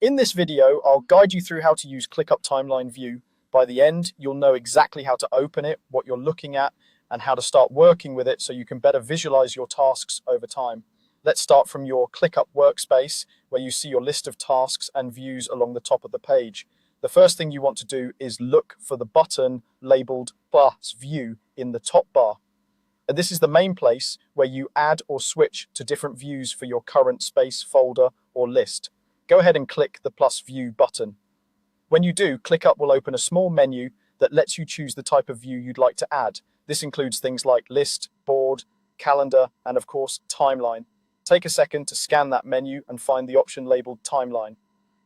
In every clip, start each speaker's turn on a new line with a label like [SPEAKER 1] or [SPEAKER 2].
[SPEAKER 1] In this video, I'll guide you through how to use ClickUp Timeline View. By the end, you'll know exactly how to open it, what you're looking at, and how to start working with it so you can better visualize your tasks over time. Let's start from your ClickUp workspace, where you see your list of tasks and views along the top of the page. The first thing you want to do is look for the button labeled Plus View in the top bar. And this is the main place where you add or switch to different views for your current space, folder, or list. Go ahead and click the Plus View button. When you do, ClickUp will open a small menu that lets you choose the type of view you'd like to add. This includes things like list, board, calendar, and of course, timeline. Take a second to scan that menu and find the option labeled Timeline.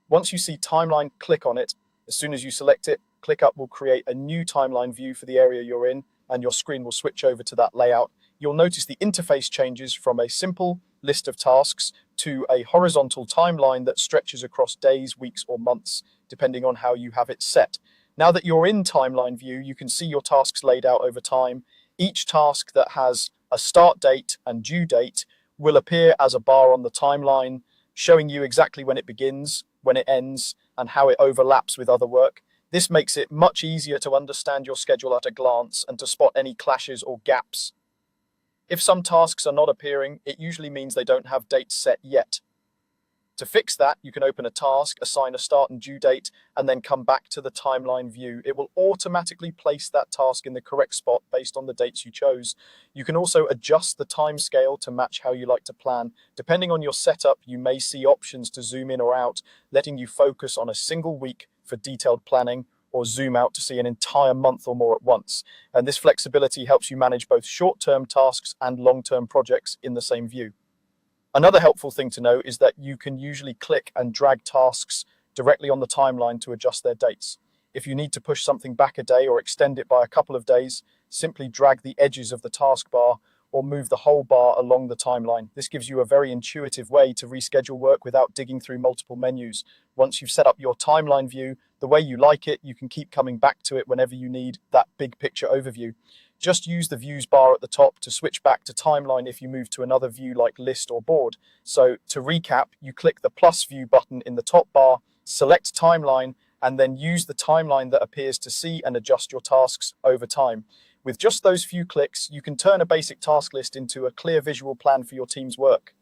[SPEAKER 1] Once you see Timeline, click on it. As soon as you select it, ClickUp will create a new timeline view for the area you're in, and your screen will switch over to that layout. You'll notice the interface changes from a simple list of tasks to a horizontal timeline that stretches across days, weeks, or months, depending on how you have it set. Now that you're in timeline view, you can see your tasks laid out over time. Each task that has a start date and due date will appear as a bar on the timeline, showing you exactly when it begins, when it ends, and how it overlaps with other work. This makes it much easier to understand your schedule at a glance and to spot any clashes or gaps. If some tasks are not appearing, it usually means they don't have dates set yet. To fix that, you can open a task, assign a start and due date, and then come back to the timeline view. It will automatically place that task in the correct spot based on the dates you chose. You can also adjust the time scale to match how you like to plan. Depending on your setup, you may see options to zoom in or out, letting you focus on a single week for detailed planning, or zoom out to see an entire month or more at once. And this flexibility helps you manage both short-term tasks and long-term projects in the same view. Another helpful thing to know is that you can usually click and drag tasks directly on the timeline to adjust their dates. If you need to push something back a day or extend it by a couple of days, simply drag the edges of the taskbar or move the whole bar along the timeline. This gives you a very intuitive way to reschedule work without digging through multiple menus. Once you've set up your timeline view the way you like it, you can keep coming back to it whenever you need that big picture overview. Just use the views bar at the top to switch back to timeline if you move to another view like list or board. So to recap, you click the plus view button in the top bar, select timeline, and then use the timeline that appears to see and adjust your tasks over time. With just those few clicks, you can turn a basic task list into a clear visual plan for your team's work.